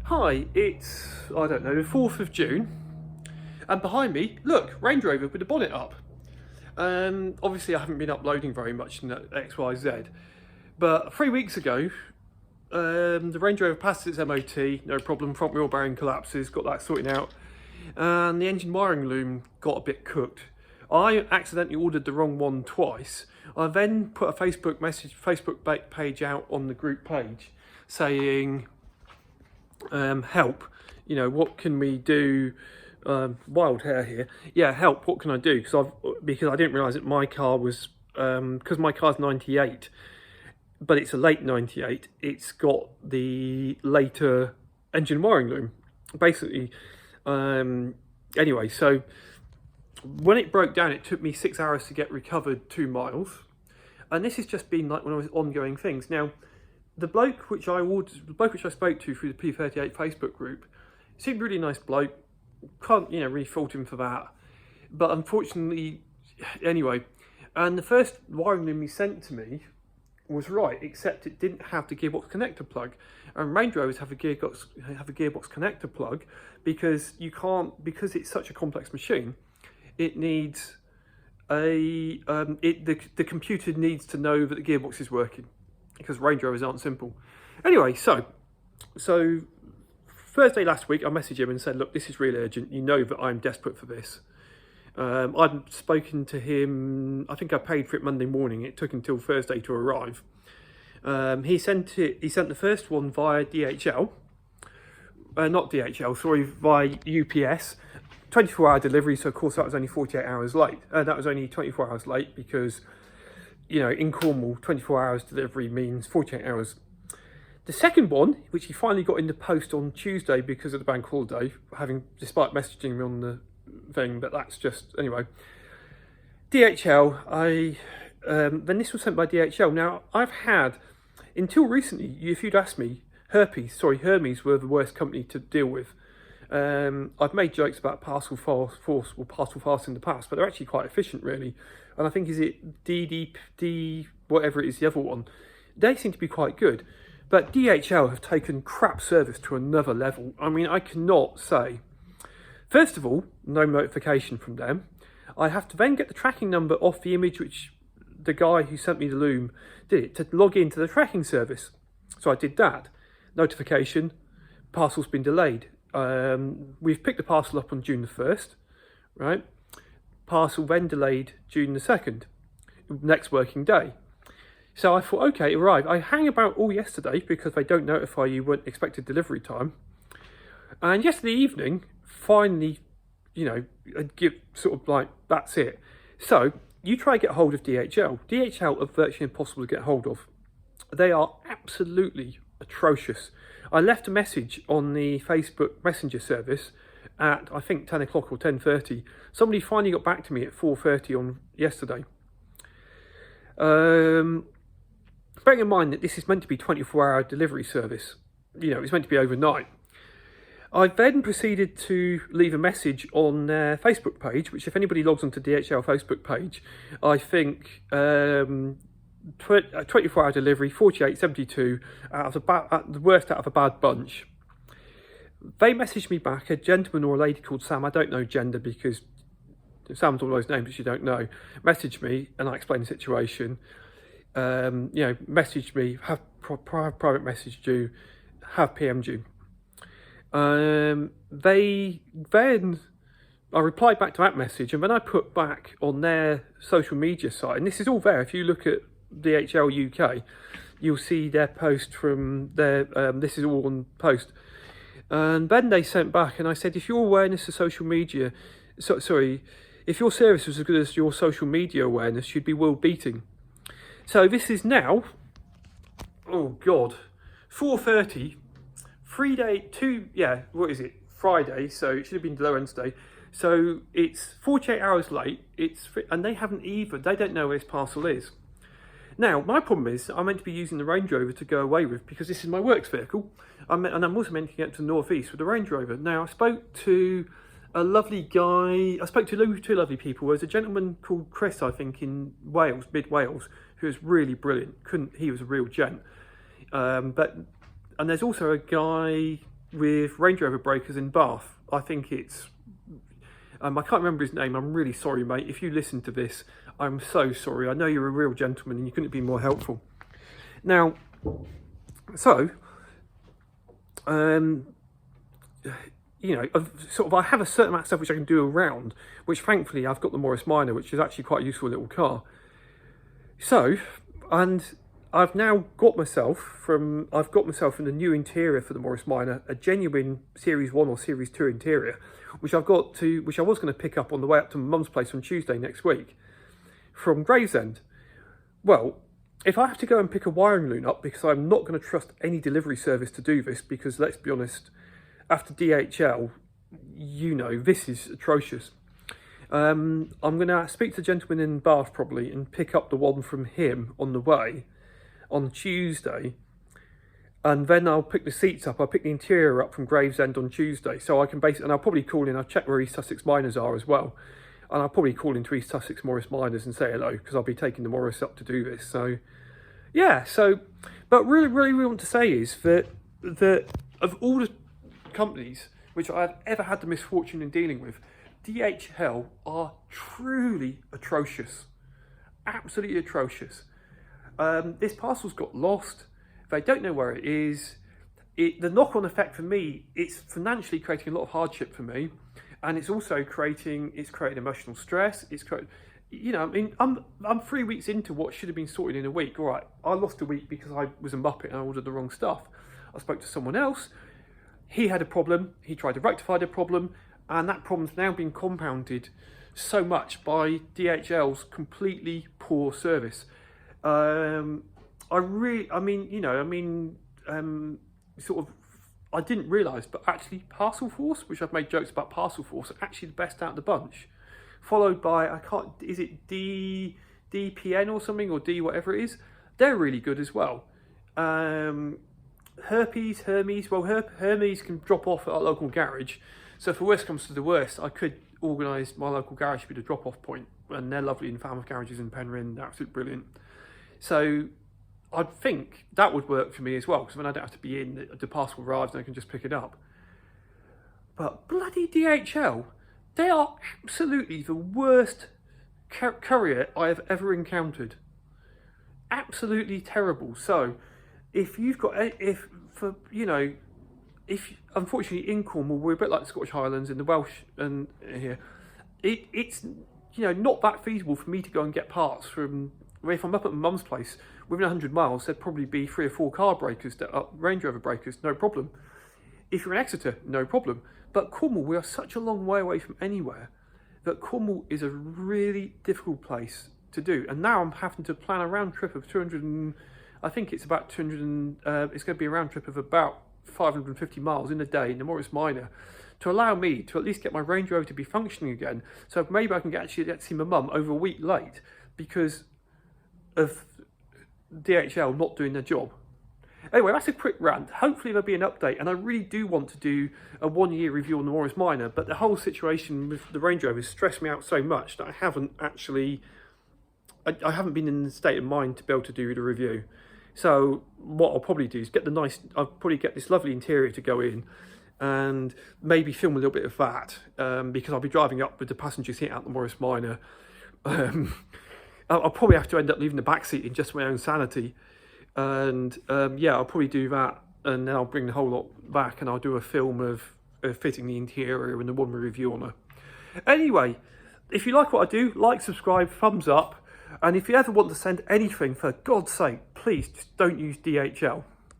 Hi, it's, I don't know, the 4th of June, and behind me, look, Range Rover with the bonnet up. Obviously I haven't been uploading very much in XYZ, but 3 weeks ago, the Range Rover passed its MOT, no problem, front wheel bearing collapses, got that sorted out, and the engine wiring loom got a bit cooked. I accidentally ordered the wrong one twice. I then put a Facebook page out on the group page saying, help, what can we do? Wild hair here. Yeah, help, what can I do? Because I didn't realise that my car was, because my car's 98, but it's a late 98, it's got the later engine wiring loom. Basically, anyway, so when it broke down, it took me 6 hours to get recovered 2 miles. And this has just been like one of those ongoing things. Now, the bloke which I spoke to through the P38 Facebook group seemed a really nice bloke. Can't, really fault him for that. But unfortunately, anyway, and the first wiring loom he sent to me was right, except it didn't have the gearbox connector plug. And Range Rovers have a gearbox connector plug because it's such a complex machine. It needs the computer needs to know that the gearbox is working, because Range Rovers aren't simple. Anyway, so Thursday last week I messaged him and said, look, this is really urgent, you know that I'm desperate for this. I'd spoken to him, I think I paid for it Monday morning, it took until Thursday to arrive. He sent the first one via DHL, not DHL, sorry, via UPS, 24-hour delivery, so of course that was only 48 hours late. That was only 24 hours late because, in Cornwall, 24 hours delivery means 48 hours. The second one, which he finally got in the post on Tuesday because of the bank holiday, despite messaging me on the thing, but that's just, anyway. DHL, then this was sent by DHL. Now, I've had, until recently, if you'd asked me, Hermes were the worst company to deal with. I've made jokes about parcel fast in the past, but they're actually quite efficient, really. And I think, is it DDD, whatever it is, the other one, they seem to be quite good. But DHL have taken crap service to another level. I mean, I cannot say. First of all, no notification from them. I have to then get the tracking number off the image which the guy who sent me the loom did it, to log into the tracking service. So I did that. Notification, parcel's been delayed. We've picked the parcel up on June the 1st, right? Parcel then delayed June the 2nd, next working day. So I thought, okay, it arrived. I hang about all yesterday because they don't notify you when expected delivery time. And yesterday evening, finally, that's it. So you try to get hold of DHL. DHL are virtually impossible to get hold of. They are absolutely atrocious. I left a message on the Facebook Messenger service at, I think, 10 o'clock or 10:30. Somebody finally got back to me at 4:30 on yesterday. Bearing in mind that this is meant to be 24-hour delivery service, it's meant to be overnight. I then proceeded to leave a message on their Facebook page, which if anybody logs onto DHL Facebook page, I think 24-hour delivery, 48, 72, at the worst out of a bad bunch. They messaged me back, a gentleman or a lady called Sam, I don't know gender because Sam's all those names that you don't know, messaged me and I explained the situation. Messaged me, have private messaged you, have PM'd you. I replied back to that message, and then I put back on their social media site, and this is all there. If you look at DHL UK, you'll see their post from their, this is all on post. And then they sent back, and I said, if your awareness of social media, if your service was as good as your social media awareness, you'd be world beating. So this is now, oh God, 4:30, Friday, so it should have been Wednesday. So it's 48 hours late, and they don't know where this parcel is. Now, my problem is, I'm meant to be using the Range Rover to go away with, because this is my works vehicle, and I'm also meant to get to the North East with the Range Rover. Now, I spoke to a lovely guy, I spoke to two lovely people. There's a gentleman called Chris, I think, in Wales, mid-Wales, who was really brilliant. He was a real gent. And there's also a guy with Range Rover breakers in Bath. I think it's, I can't remember his name. I'm really sorry, mate. If you listen to this, I'm so sorry. I know you're a real gentleman and you couldn't be more helpful. Now, so, you know, I have a certain amount of stuff which I can do around, which thankfully I've got the Morris Minor, which is actually quite a useful little car. So, and I've now got myself in the new interior for the Morris Minor, a genuine Series 1 or Series 2 interior, which I was going to pick up on the way up to my mum's place on Tuesday next week from Gravesend. Well, if I have to go and pick a wiring loom up, because I'm not going to trust any delivery service to do this, because let's be honest, after DHL, you know, this is atrocious. I'm going to speak to the gentleman in Bath probably and pick up the one from him on the way on Tuesday, and then I'll pick the seats up. I'll pick the interior up from Gravesend on Tuesday, so I can and I'll probably call in. I'll check where East Sussex Miners are as well, and I'll probably call into East Sussex Morris Miners and say hello, because I'll be taking the Morris up to do this. So yeah, but really want to say is that of all the companies which I've ever had the misfortune in dealing with, DHL are truly atrocious, absolutely atrocious. This parcel's got lost. They don't know where it is. The knock-on effect for me, it's financially creating a lot of hardship for me, and it's also creating emotional stress. It's creating, you know, I mean, I'm 3 weeks into what should have been sorted in a week. All right, I lost a week because I was a muppet and I ordered the wrong stuff. I spoke to someone else. He had a problem. He tried to rectify the problem, and that problem's now been compounded so much by DHL's completely poor service. I didn't realise, but actually Parcel Force, which I've made jokes about Parcel Force, are actually the best out of the bunch. Followed by, is it DPN or something, or D whatever it is? They're really good as well. Hermes can drop off at our local garage. So if the worst comes to the worst, I could organise my local garage to be the drop-off point, and they're lovely in Falmouth garages in Penryn, they're absolutely brilliant. So I think that would work for me as well, because then I don't have to be in, the parcel arrives and I can just pick it up. But bloody DHL, they are absolutely the worst courier I have ever encountered. Absolutely terrible. So if unfortunately in Cornwall, we're a bit like the Scottish Highlands and the Welsh and here, it's, you know, not that feasible for me to go and get parts from, if I'm up at my mum's place, within 100 miles, there'd probably be 3 or 4 car breakers, Range Rover breakers, no problem. If you're in Exeter, no problem. But Cornwall, we are such a long way away from anywhere that Cornwall is a really difficult place to do. And now I'm having to plan a round trip of 200, I think it's about 200, it's going to be a round trip of about 550 miles in a day in the Morris Minor, to allow me to at least get my Range Rover to be functioning again. So maybe I can get to see my mum over a week late because of DHL not doing their job. Anyway, that's a quick rant. Hopefully there'll be an update, and I really do want to do a 1-year review on the Morris Minor, but the whole situation with the Range Rover has stressed me out so much that I haven't been in the state of mind to be able to do the review. So what I'll probably do is I'll probably get this lovely interior to go in, and maybe film a little bit of that, because I'll be driving up with the passenger seat out the Morris Minor. I'll probably have to end up leaving the back seat in just my own sanity. And yeah, I'll probably do that, and then I'll bring the whole lot back and I'll do a film of fitting the interior and the 1 review on her. Anyway, if you like what I do, like, subscribe, thumbs up, and if you ever want to send anything, for God's sake, please just don't use DHL.